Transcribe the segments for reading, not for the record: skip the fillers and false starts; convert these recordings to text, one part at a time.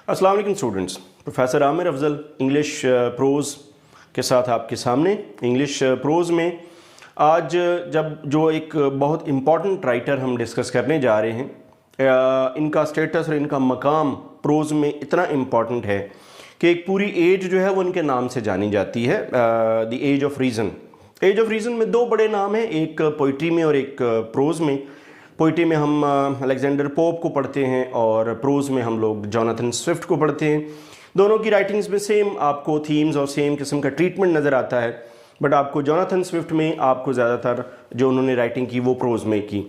अस्सलाम वालेकुम students. Professor Aamir Afzal English pros के साथ आपके सामने। इंग्लिश प्रोज़ में आज जो एक बहुत इम्पॉर्टेंट राइटर हम डिस्कस करने जा रहे हैं, इनका स्टेटस और इनका मकाम प्रोज़ में इतना इम्पॉर्टेंट है कि एक पूरी एज जो है वो इनके नाम से जानी जाती है, the age of reason. Age of reason में दो बड़े नाम हैं, एक पोइट्री में और एक प्रोज़ में। पोइट्री में हम अलेक्जेंडर पोप को पढ़ते हैं और प्रोज़ में हम लोग जोनाथन स्विफ्ट को पढ़ते हैं। दोनों की राइटिंग्स में सेम आपको थीम्स और सेम किस्म का ट्रीटमेंट नज़र आता है, बट आपको जोनाथन स्विफ्ट में आपको ज़्यादातर जो उन्होंने राइटिंग की वो प्रोज़ में की।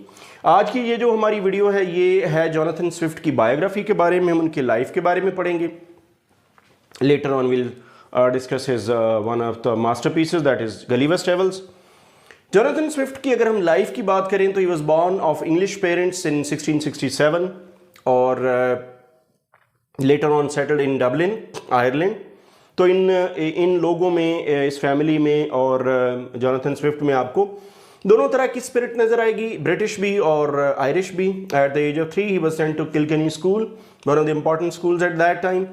आज की ये जो हमारी वीडियो है ये है जोनाथन स्विफ्ट की बायोग्राफी के बारे में, हम उनकी लाइफ के बारे में पढ़ेंगे। Later on will discuss his one of the masterpieces that is Gulliver's Travels. Jonathan Swift की अगर हम लाइफ की बात करें तो he was born of English parents in 1667 और later on settled in Dublin, Ireland. तो इन लोगों में, इस फैमिली में और जोनाथन स्विफ्ट में आपको दोनों तरह की स्पिरिट नज़र आएगी, ब्रिटिश भी और आयरिश भी। At the age of 3 he was sent to Kilkenny school, one of the important schools at that time.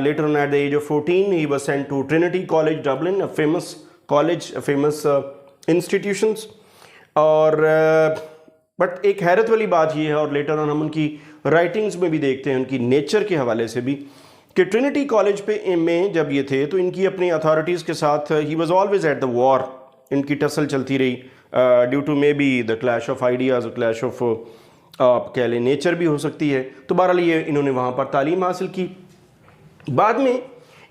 Later on at the age of 14 he was sent to Trinity College Dublin, a famous college, a famous institutions। और but एक हैरत वाली बात ये है, और later on हम उनकी राइटिंग्स में भी देखते हैं, उनकी नेचर के हवाले से भी, कि ट्रिनिटी कॉलेज पे में जब ये थे तो इनकी अपनी अथॉरिटीज़ के साथ ही was always at the war, इनकी टसल चलती रही due to may be the clash of ideas, clash of आप कह लें नेचर भी हो सकती है। तो बहरहाल ये इन्होंने वहाँ पर तालीम हासिल की। बाद में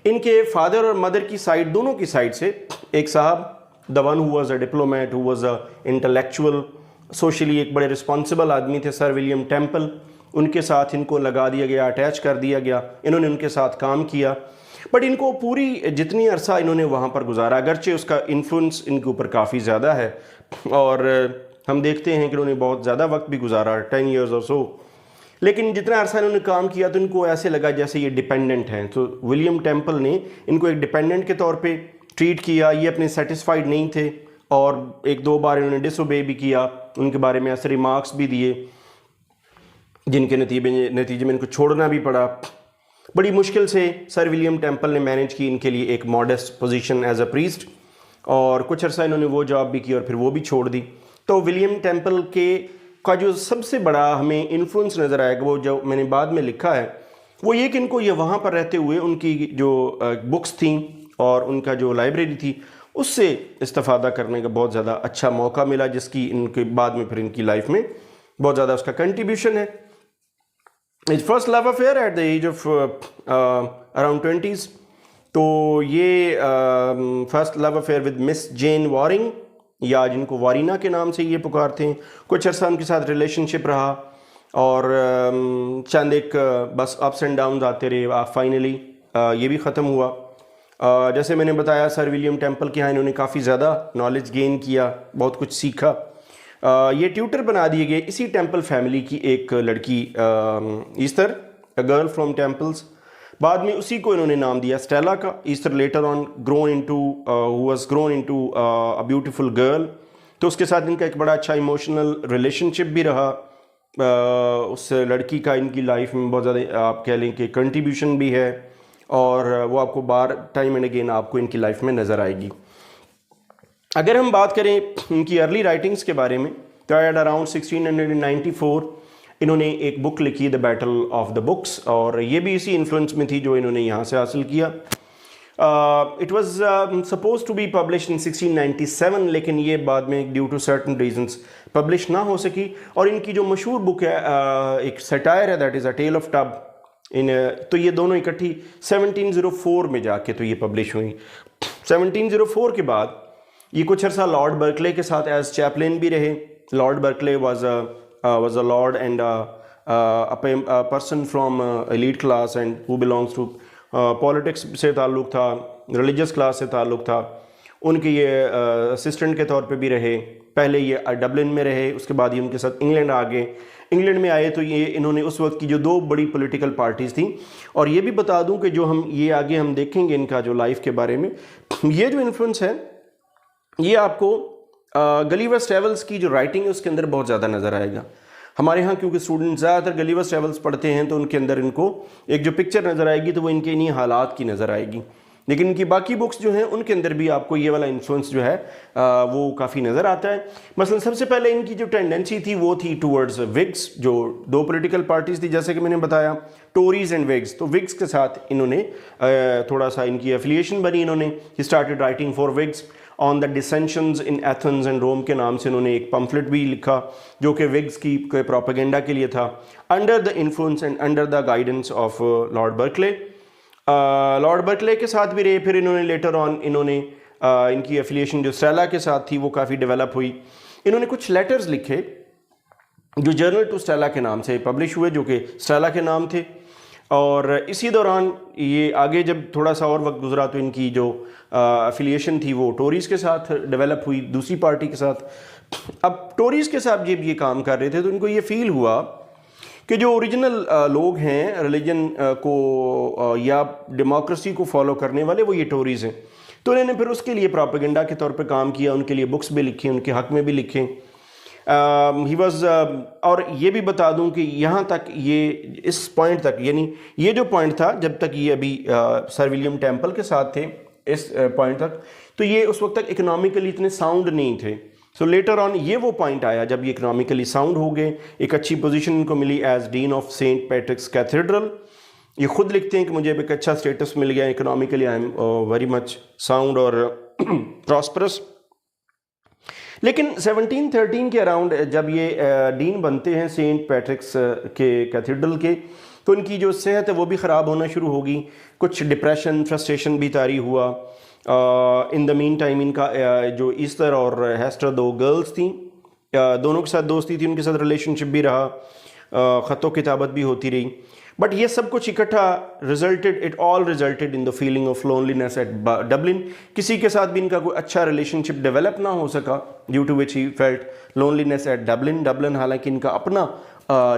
इनके फादर और मदर की साइड, दोनों की साइड से, एक साहब the one who was a diplomat, who was a intellectual, socially एक बड़े रिस्पॉन्सिबल आदमी थे, सर विलियम टेम्पल, उनके साथ इनको लगा दिया गया, अटैच कर दिया गया। इन्होंने उनके साथ काम किया, बट इनको पूरी जितनी अरसा इन्होंने वहाँ पर गुजारा, अगरचे उसका इन्फ्लुएंस इनके ऊपर काफ़ी ज़्यादा है और हम देखते हैं कि उन्होंने बहुत ज़्यादा वक्त भी गुजारा, 10 ईयर्स और सो, लेकिन जितना अरसा इन्होंने काम किया तो इनको ऐसे लगा जैसे ये डिपेंडेंट हैं। तो विलियम टेम्पल ने इनको एक डिपेंडेंट के तौर पे ट्रीट किया। ये अपने सेटिस्फाइड नहीं थे और एक दो बार इन्होंने डिसोबे भी किया, उनके बारे में ऐसे रिमार्क्स भी दिए जिनके नतीजे में इनको छोड़ना भी पड़ा। बड़ी मुश्किल से सर विलियम टेम्पल ने मैनेज की इनके लिए एक modest position as a priest, और कुछ अरसा इन्होंने वो जॉब भी की और फिर वो भी छोड़ दी। तो विलियम टेम्पल का जो सबसे बड़ा हमें इन्फ्लुएंस नज़र आएगा, वो जो मैंने बाद में लिखा है, वो ये कि इनको ये वहाँ पर रहते हुए उनकी जो बुक्स थी और उनका जो लाइब्रेरी थी उससे इस्तेफादा करने का बहुत ज़्यादा अच्छा मौका मिला, जिसकी इनके बाद में फिर इनकी लाइफ में बहुत ज़्यादा उसका कंट्रीब्यूशन है। Is first love affair at the age of around 20s। तो ये first love affair with Miss Jane Waring, या जिनको वारीना के नाम से ये पुकारते हैं, कुछ अर्सा उनके साथ रिलेशनशिप रहा और चंद एक बस अप्स एंड डाउन्स आते रहे। फाइनली ये भी ख़त्म हुआ। जैसे मैंने बताया, सर विलियम टेम्पल के यहाँ इन्होंने काफ़ी ज़्यादा नॉलेज गेन किया, बहुत कुछ सीखा। ये ट्यूटर बना दिए गए इसी टेम्पल फैमिली की एक लड़की, Easter, a girl from temples. बाद में उसी को इन्होंने नाम दिया स्टेला का। Easter later on grown into a beautiful girl. तो उसके साथ इनका एक बड़ा अच्छा इमोशनल रिलेशनशिप भी रहा। उस लड़की का इनकी लाइफ में बहुत ज़्यादा आप कह लें कि कंट्रीब्यूशन भी है, और वो आपको बार टाइम एंड अगेन आपको इनकी लाइफ में नज़र आएगी। अगर हम बात करें इनकी अर्ली राइटिंग्स के बारे में, तो एट अराउंड 1694 इन्होंने एक बुक लिखी, the battle of the books, और ये भी इसी इन्फ्लुएंस में थी जो इन्होंने यहाँ से हासिल किया। It was suppose to be publish in 1697, लेकिन ये बाद में due to certain reasons publish ना हो सकी। और इनकी जो मशहूर बुक है, एक सटायर है, that is a tale of tub, तो ये दोनों इकट्ठी 1704 में जाके तो ये पब्लिश हुई। 1704 के बाद ये कुछ अर्सा लॉर्ड बर्कले के साथ एज चैपलिन भी रहे। Lord Berkeley was a lord and a person from elite class and who belongs to politics से ताल्लुक़ था, religious class से ताल्लुक़ था। उनके ये असिस्टेंट के तौर पे भी रहे। पहले ये डबलिन में रहे, उसके बाद ये उनके साथ इंग्लैंड आ गए। इंग्लैंड में आए तो ये इन्होंने उस वक्त की जो दो बड़ी पॉलिटिकल पार्टीज़ थी, और ये भी बता दूं कि जो हम ये आगे हम देखेंगे इनका जो लाइफ के बारे में, ये जो इन्फ्लुएंस है ये आपको गलीवर्स ट्रेवल्स की जो राइटिंग है उसके अंदर बहुत ज़्यादा नज़र आएगा। हमारे यहाँ क्योंकि स्टूडेंट ज़्यादातर गलीवर्स ट्रैवल्स पढ़ते हैं तो उनके अंदर इनको एक जो पिक्चर नज़र आएगी तो वो इनके इन्हीं हालात की नज़र आएगी, लेकिन इनकी बाकी बुक्स जो हैं उनके अंदर भी आपको ये वाला इन्फ्लुएंस जो है वो काफ़ी नज़र आता है। मसलन सबसे पहले इनकी जो टेंडेंसी थी वो थी टूवर्ड्स विग्स, जो दो पॉलिटिकल पार्टीज़ थी जैसे कि मैंने बताया, टोरीज एंड विग्स। तो विग्स के साथ इन्होंने थोड़ा सा इनकी एफिलिएशन बनी, इन्होंने started writing for Whigs on the dissensions in Athens and Rome के नाम से इन्होंने एक पम्फलेट भी लिखा जो कि विग्स की प्रोपेगेंडा के लिए था, under the influence and under the guidance of Lord Berkeley. Lord Berkeley के साथ भी रहे, फिर इन्होंने लेटर ऑन इन्होंने इनकी एफिलिएशन जो स्टेला के साथ थी वो काफ़ी डेवलप हुई। इन्होंने कुछ लेटर्स लिखे जो जर्नल टू स्टेला के नाम से पब्लिश हुए, जो कि स्टेला के नाम थे। और इसी दौरान ये आगे जब थोड़ा सा और वक्त गुजरा तो इनकी जो एफिलिएशन थी वो टोरीज़ के साथ डेवलप हुई, दूसरी पार्टी के साथ। अब टोरीज़ के साथ जब ये काम कर रहे थे तो इनको ये फील हुआ कि जो ओरिजिनल लोग हैं रिलीजन को या डेमोक्रेसी को फॉलो करने वाले वो ये टोरीज़ हैं। तो इन्होंने फिर उसके लिए प्रोपेगेंडा के तौर पे काम किया, उनके लिए बुक्स भी लिखी, उनके हक़ में भी लिखे। ही वाज और ये भी बता दूं कि यहाँ तक ये इस पॉइंट तक, यानी ये जो पॉइंट था जब तक ये अभी सर विलियम टेम्पल के साथ थे इस पॉइंट तक, तो ये उस वक्त तक इकोनॉमिकली इतने साउंड नहीं थे। सो लेटर ऑन ये वो पॉइंट आया जब ये इकोनॉमिकली साउंड हो गए, एक अच्छी पोजीशन इनको मिली as dean of Saint Patrick's cathedral. ये खुद लिखते हैं कि मुझे एक अच्छा स्टेटस मिल गया economically, I am very much sound और प्रॉस्परस। लेकिन 1713 के अराउंड जब ये डीन बनते हैं सेंट पैट्रिक्स के कैथेड्रल के, तो इनकी जो सेहत है वो भी ख़राब होना शुरू होगी, कुछ डिप्रेशन फ्रस्ट्रेशन भी तारी हुआ। इन द मीन टाइम इनका जो ईस्टर और हेस्टर दो गर्ल्स थी, दोनों के साथ दोस्ती थी, उनके साथ रिलेशनशिप भी रहा, ख़तो किताबत भी होती रही। बट ये सब कुछ इकट्ठा it all resulted in the feeling of loneliness at Dublin. किसी के साथ भी इनका कोई अच्छा रिलेशनशिप डेवलप ना हो सका, due to which he felt loneliness at Dublin. हालांकि इनका अपना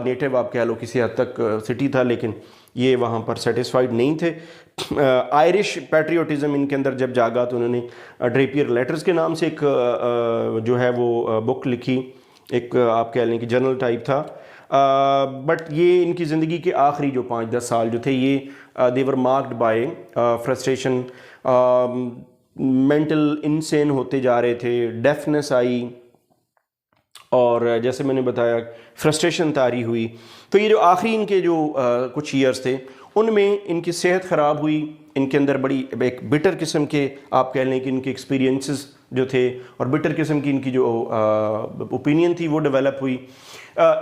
नेटिव आप कह लो किसी हद तक सिटी था, लेकिन ये वहाँ पर सेटिस्फाइड नहीं थे। आयरिश पैट्रियोटिज़म इनके अंदर जब जागा तो उन्होंने ड्रेपियर लेटर्स के नाम से एक जो है वो बुक लिखी, एक आप कह लें कि जर्नल टाइप था। बट ये इनकी ज़िंदगी के आखिरी जो 5-10 साल जो थे ये they were marked by frustration, mental insane होते जा रहे थे, डेफनेस आई और जैसे मैंने बताया फ्रस्ट्रेशन तारी हुई। तो ये जो आखिरी इनके जो कुछ ईयर्स थे उनमें इनकी सेहत ख़राब हुई, इनके अंदर बड़ी एक बिटर किस्म के आप कह लें कि इनके एक्सपीरियंसेस जो थे और बिटर किस्म की इनकी जो ओपिनियन थी वो डेवलप हुई।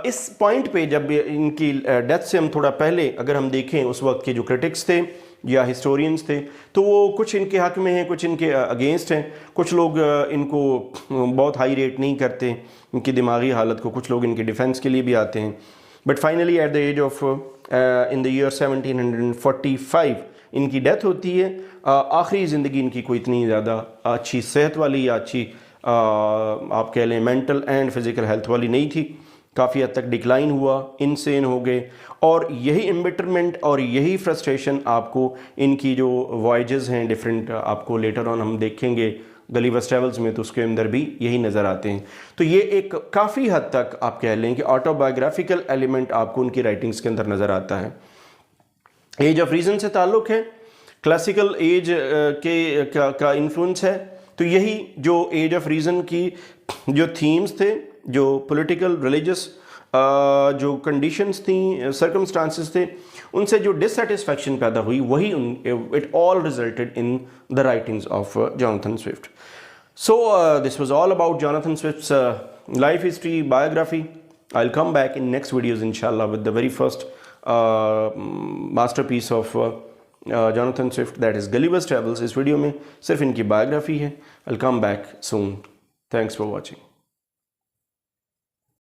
इस पॉइंट पे जब इनकी डेथ से हम थोड़ा पहले अगर हम देखें उस वक्त के जो क्रिटिक्स थे या हिस्टोरियंस थे तो वो कुछ इनके हक़ में हैं, कुछ इनके अगेंस्ट हैं। कुछ लोग इनको बहुत हाई रेट नहीं करते इनकी दिमागी हालत को, कुछ लोग इनके डिफेंस के लिए भी आते हैं। But finally at the age of in the year 1745 इनकी डेथ होती है। आखिरी ज़िंदगी इनकी कोई इतनी ज़्यादा अच्छी सेहत वाली या अच्छी आप कह लें मेंटल एंड फिज़िकल हेल्थ वाली नहीं थी, काफ़ी हद तक डिक्लाइन हुआ, इनसेन हो गए। और यही एम्बिटरमेंट और यही फ्रस्ट्रेशन आपको इनकी जो वॉयजेस हैं डिफरेंट, आपको लेटर ऑन हम देखेंगे गलीवर्स ट्रैवल्स में, तो उसके अंदर भी यही नज़र आते हैं। तो ये एक काफ़ी हद तक आप कह लें कि ऑटोबायोग्राफिकल एलिमेंट आपको उनकी राइटिंग्स के अंदर नज़र आता है। एज ऑफ रीज़न से ताल्लुक़ है, क्लासिकल एज का इन्फ्लुएंस है। तो यही जो एज ऑफ रीज़न की जो थीम्स थे, जो पॉलिटिकल रिलीजियस जो कंडीशंस थी, सर्कमस्टांसेस थे, उनसे जो डिससेटिस्फैक्शन पैदा हुई वही it all resulted in the writings of Jonathan Swift. So this was all about Jonathan Swift's life history, biography. I will come back in next videos इंशाल्लाह with the very first masterpiece of Jonathan Swift, that is Gulliver's Travels. इस video में सिर्फ इनकी biography है। I will come back soon. Thanks for watching.